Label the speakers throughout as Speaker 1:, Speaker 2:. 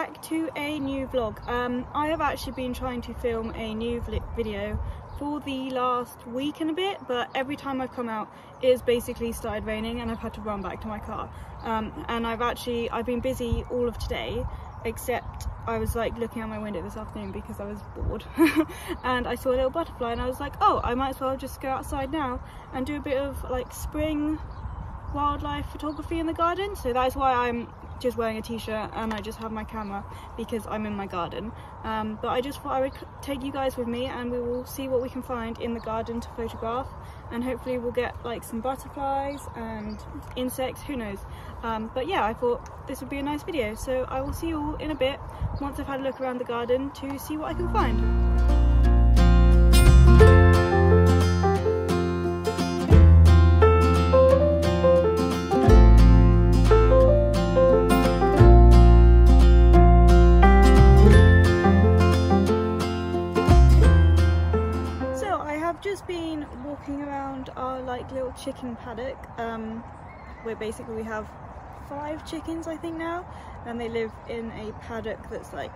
Speaker 1: back to a new vlog. I have actually been trying to film a new video for the last week and a bit, but every time I've come out it's basically started raining and I've had to run back to my car. And I've been busy all of today, except I was like looking out my window this afternoon because I was bored and I saw a little butterfly and I was like, oh, I might as well just go outside now and do a bit of like spring wildlife photography in the garden. So that is why I'm just wearing a t-shirt and I just have my camera, because I'm in my garden. But I just thought I would take you guys with me and we will see what we can find in the garden to photograph, and hopefully we'll get like some butterflies and insects, who knows. But yeah, I thought this would be a nice video, so I will see you all in a bit once I've had a look around the garden to see what I can find. Just been walking around our like little chicken paddock, where basically we have 5 chickens I think now, and they live in a paddock that's like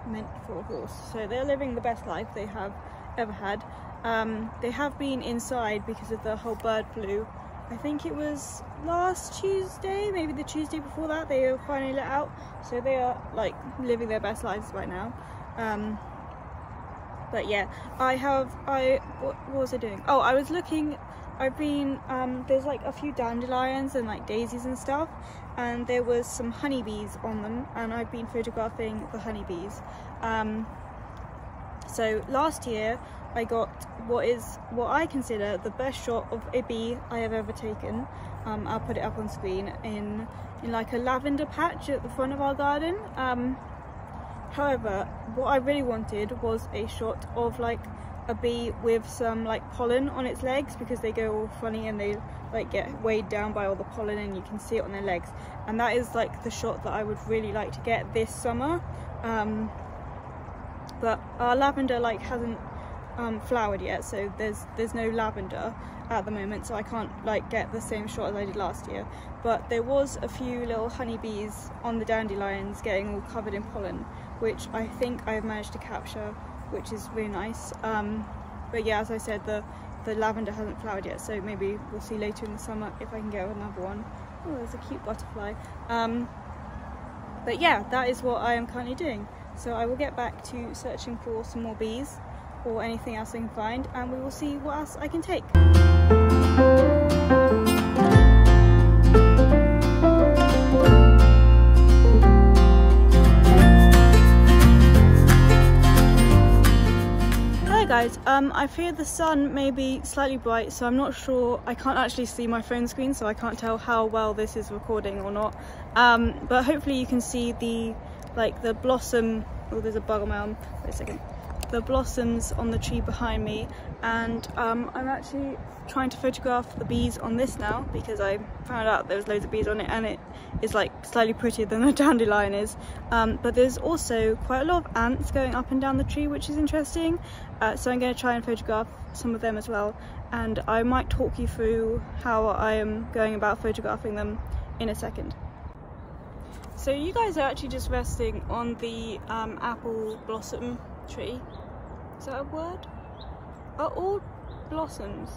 Speaker 1: meant for a horse, so they're living the best life they have ever had. They have been inside because of the whole bird flu. I think it was last Tuesday, maybe the Tuesday before that, they were finally let out, so they are like living their best lives right now. But yeah, what was I doing? Oh, I was looking, there's like a few dandelions and like daisies and stuff, and there was some honeybees on them, and I've been photographing the honeybees. So last year I got what I consider the best shot of a bee I have ever taken. I'll put it up on screen, in like a lavender patch at the front of our garden. However, what I really wanted was a shot of like a bee with some like pollen on its legs, because they go all funny and they like get weighed down by all the pollen and you can see it on their legs, and that is like the shot that I would really like to get this summer. But our lavender like hasn't flowered yet, so there's no lavender at the moment, so I can't like get the same shot as I did last year. But there was a few little honeybees on the dandelions getting all covered in pollen, which I think I've managed to capture, which is really nice. But yeah, as I said, the lavender hasn't flowered yet, so maybe we'll see later in the summer if I can get another one. Oh, there's a cute butterfly. But yeah, that is what I am currently doing. So I will get back to searching for some more bees or anything else I can find, and we will see what else I can take. Guys, I fear the sun may be slightly bright, so I'm not sure. I can't actually see my phone screen, so I can't tell how well this is recording or not. But hopefully you can see the blossom. Oh, there's a bug on my arm. Wait a second. The blossoms on the tree behind me, and I'm actually trying to photograph the bees on this now, because I found out there was loads of bees on it and it is like slightly prettier than a dandelion is. But there's also quite a lot of ants going up and down the tree, which is interesting. So I'm going to try and photograph some of them as well, and I might talk you through how I am going about photographing them in a second. So you guys are actually just resting on the apple blossom tree. Is that a word? Are all blossoms?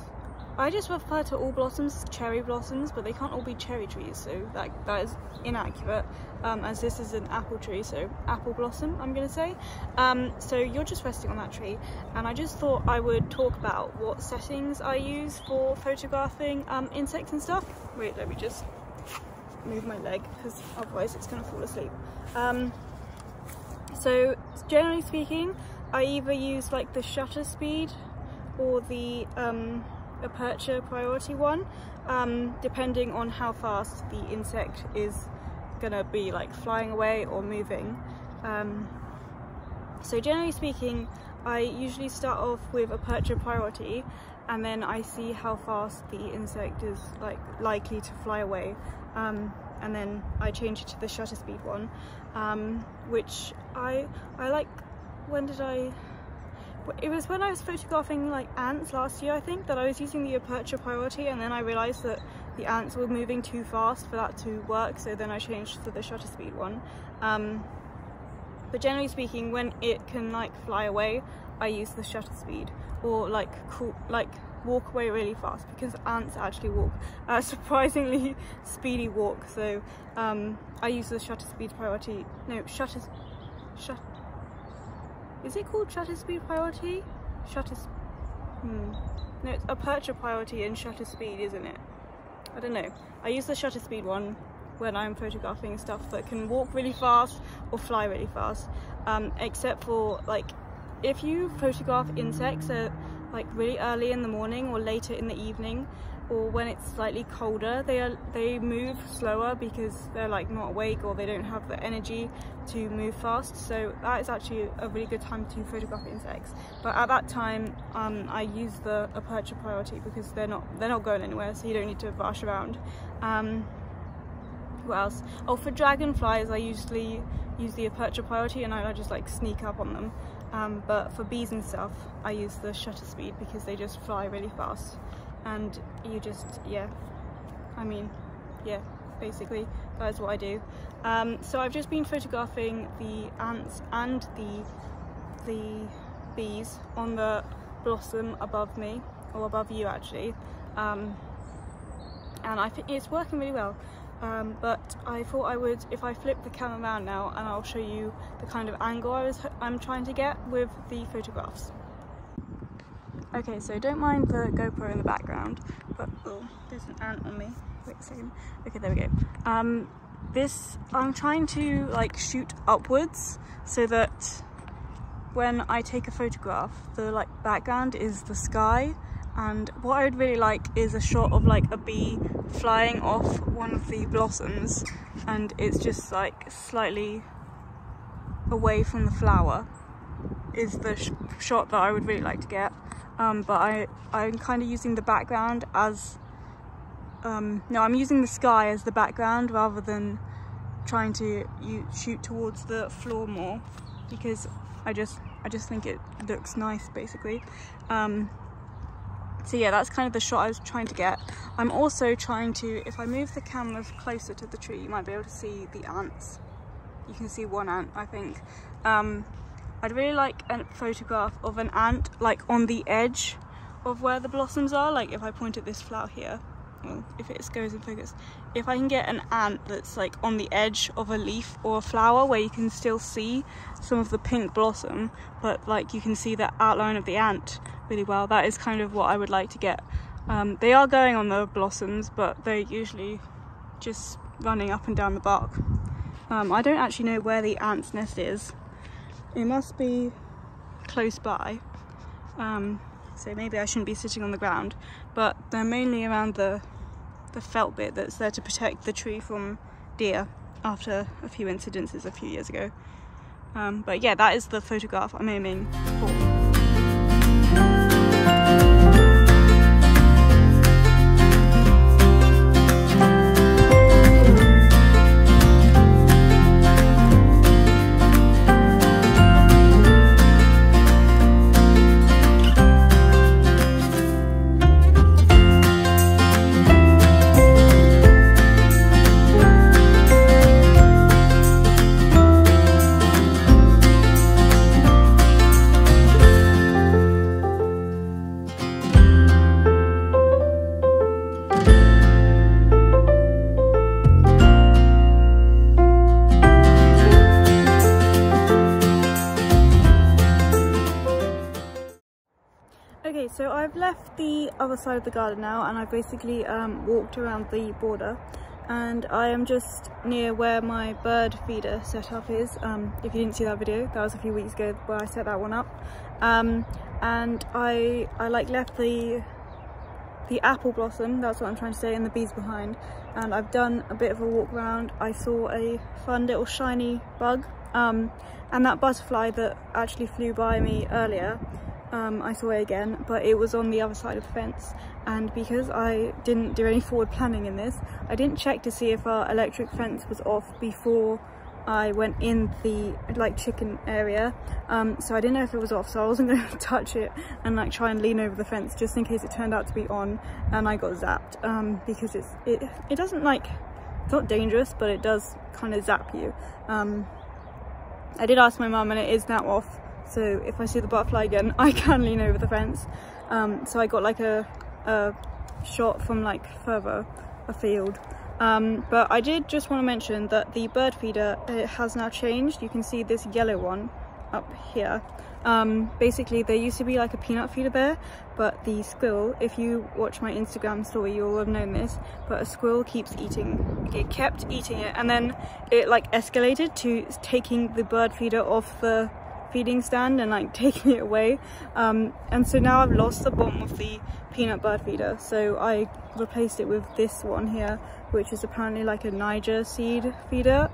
Speaker 1: I just refer to all blossoms as cherry blossoms, but they can't all be cherry trees, so that is inaccurate, as this is an apple tree, so apple blossom I'm gonna say. So you're just resting on that tree, and I just thought I would talk about what settings I use for photographing insects and stuff. Wait, let me just move my leg, because otherwise it's gonna fall asleep. So generally speaking, I either use like the shutter speed or the aperture priority one, depending on how fast the insect is gonna be like flying away or moving. So generally speaking, I usually start off with aperture priority, and then I see how fast the insect is like likely to fly away, and then I change it to the shutter speed one, which I like. When did I? It was when I was photographing like ants last year, I think, that I was using the aperture priority, and then I realized that the ants were moving too fast for that to work, so then I changed to the shutter speed one. but generally speaking, when it can like fly away, I use the shutter speed, or like walk away really fast, because ants actually walk surprisingly speedy walk. So I use the shutter speed priority. No, is it called shutter speed priority? No, it's aperture priority and shutter speed, isn't it? I don't know. I use the shutter speed one when I'm photographing stuff that can walk really fast or fly really fast, except for like if you photograph insects like really early in the morning or later in the evening, or when it's slightly colder, they move slower because they're like not awake, or they don't have the energy to move fast. So that is actually a really good time to photograph insects. But at that time, I use the aperture priority because they're not going anywhere, so you don't need to rush around. What else? Oh, for dragonflies, I usually use the aperture priority, and I just like sneak up on them. But for bees and stuff, I use the shutter speed because they just fly really fast. And you just, basically that is what I do. So I've just been photographing the ants and the bees on the blossom above me, or above you actually, and I think it's working really well. But I thought I would, if I flip the camera around now, and I'll show you the kind of angle I'm trying to get with the photographs. Okay, so don't mind the GoPro in the background, but oh, there's an ant on me. Wait a second. Okay, there we go. I'm trying to like shoot upwards so that when I take a photograph, the like background is the sky. And what I would really like is a shot of like a bee flying off one of the blossoms, and it's just like slightly away from the flower is the shot that I would really like to get. But I'm kind of using the background as no, I'm using the sky as the background rather than trying to shoot towards the floor more, because I just think it looks nice basically. So yeah, that's kind of the shot I was trying to get. I'm also trying to, if I move the camera closer to the tree, you might be able to see the ants. You can see one ant, I think. I'd really like a photograph of an ant like on the edge of where the blossoms are. Like if I point at this flower here, well, if it goes in focus, if I can get an ant that's like on the edge of a leaf or a flower where you can still see some of the pink blossom, but like you can see the outline of the ant really well, that is kind of what I would like to get. They are going on the blossoms, but they're usually just running up and down the bark. I don't actually know where the ant's nest is. It must be close by, so maybe I shouldn't be sitting on the ground, but they're mainly around the felt bit that's there to protect the tree from deer after a few incidences a few years ago. But yeah, that is the photograph I'm aiming for. Okay, so I've left the other side of the garden now, and I've basically walked around the border, and I am just near where my bird feeder setup is. If you didn't see that video, that was a few weeks ago where I set that one up. And I like left the apple blossom, that's what I'm trying to say, and the bees behind, and I've done a bit of a walk around. I saw a fun little shiny bug, and that butterfly that actually flew by me earlier, I saw it again, but it was on the other side of the fence. And because I didn't do any forward planning in this, I didn't check to see if our electric fence was off before I went in the like chicken area, so I didn't know if it was off, so I wasn't going to touch it and like try and lean over the fence just in case it turned out to be on and I got zapped, because it doesn't, like, it's not dangerous, but it does kind of zap you. I did ask my mum and it is now off, so if I see the butterfly again I can lean over the fence. So I got like a shot from like further afield. But I did just want to mention that the bird feeder, it has now changed. You can see this yellow one up here. Basically there used to be like a peanut feeder there, but the squirrel, if you watch my Instagram story you'll have known this, but a squirrel kept eating it, and then it like escalated to taking the bird feeder off the feeding stand and like taking it away, and so now I've lost the bottom of the peanut bird feeder, so I replaced it with this one here, which is apparently like a Niger seed feeder.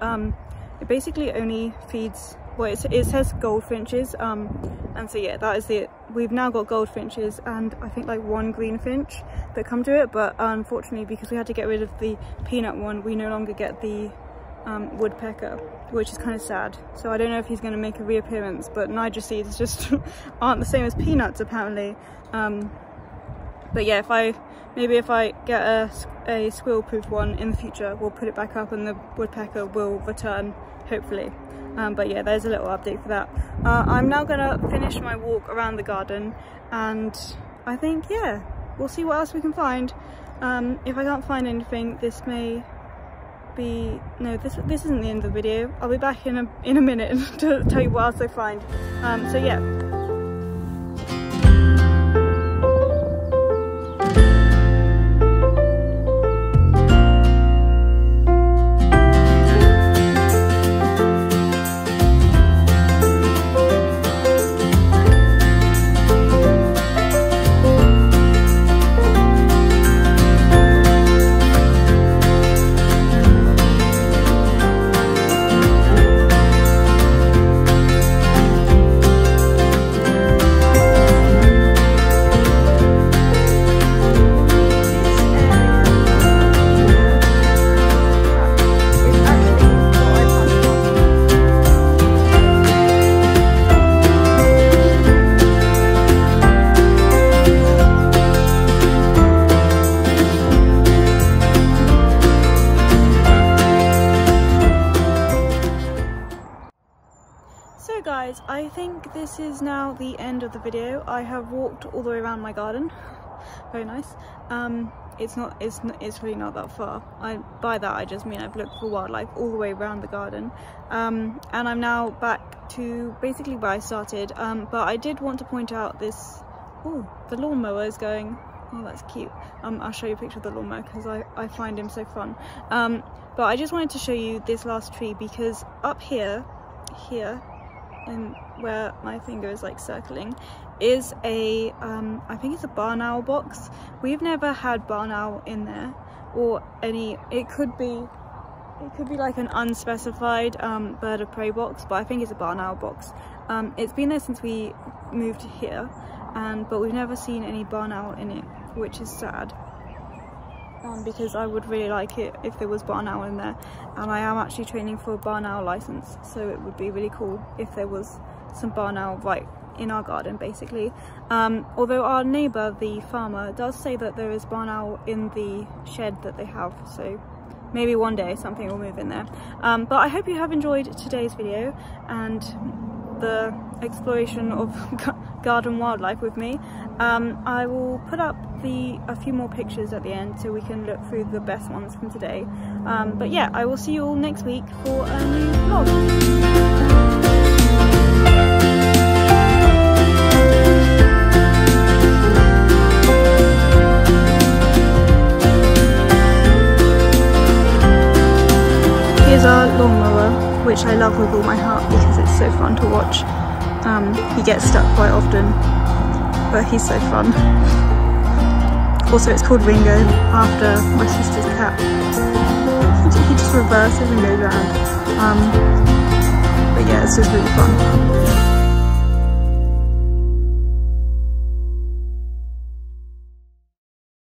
Speaker 1: It basically only feeds, well, it says goldfinches, and so yeah, that is it. We've now got goldfinches and I think like one greenfinch that come to it, but unfortunately because we had to get rid of the peanut one, we no longer get the woodpecker, which is kind of sad. So I don't know if he's going to make a reappearance, but Niger seeds just aren't the same as peanuts apparently. But yeah, if I get a squirrel proof one in the future, we'll put it back up and the woodpecker will return, hopefully. But yeah, there's a little update for that. I'm now gonna finish my walk around the garden, and I think, yeah, we'll see what else we can find. If I can't find anything, this may be, no, this isn't the end of the video. I'll be back in a minute to tell you what else I find. So yeah. So guys, I think this is now the end of the video. I have walked all the way around my garden. Very nice. It's really not that far. By that I just mean I've looked for wildlife all the way around the garden. And I'm now back to basically where I started. But I did want to point out this, oh, the lawnmower is going. Oh, that's cute. I'll show you a picture of the lawnmower because I find him so fun. But I just wanted to show you this last tree because up here, and where my finger is like circling, is a I think it's a barn owl box. We've never had barn owl in there, or any, it could be like an unspecified bird of prey box, but I think it's a barn owl box. It's been there since we moved here, but we've never seen any barn owl in it, which is sad. Because I would really like it if there was barn owl in there, and I am actually training for a barn owl license, so it would be really cool if there was some barn owl right in our garden basically. Although our neighbour, the farmer, does say that there is barn owl in the shed that they have, so maybe one day something will move in there. But I hope you have enjoyed today's video and the exploration of garden wildlife with me. I will put up a few more pictures at the end so we can look through the best ones from today. But yeah, I will see you all next week for a new vlog. Here's our lawnmower, which I love with all my heart because it's so fun to watch. He gets stuck quite often, but he's so fun. Also, it's called Ringo, after my sister's cat. He just reverses and goes around. But yeah, it's just really fun.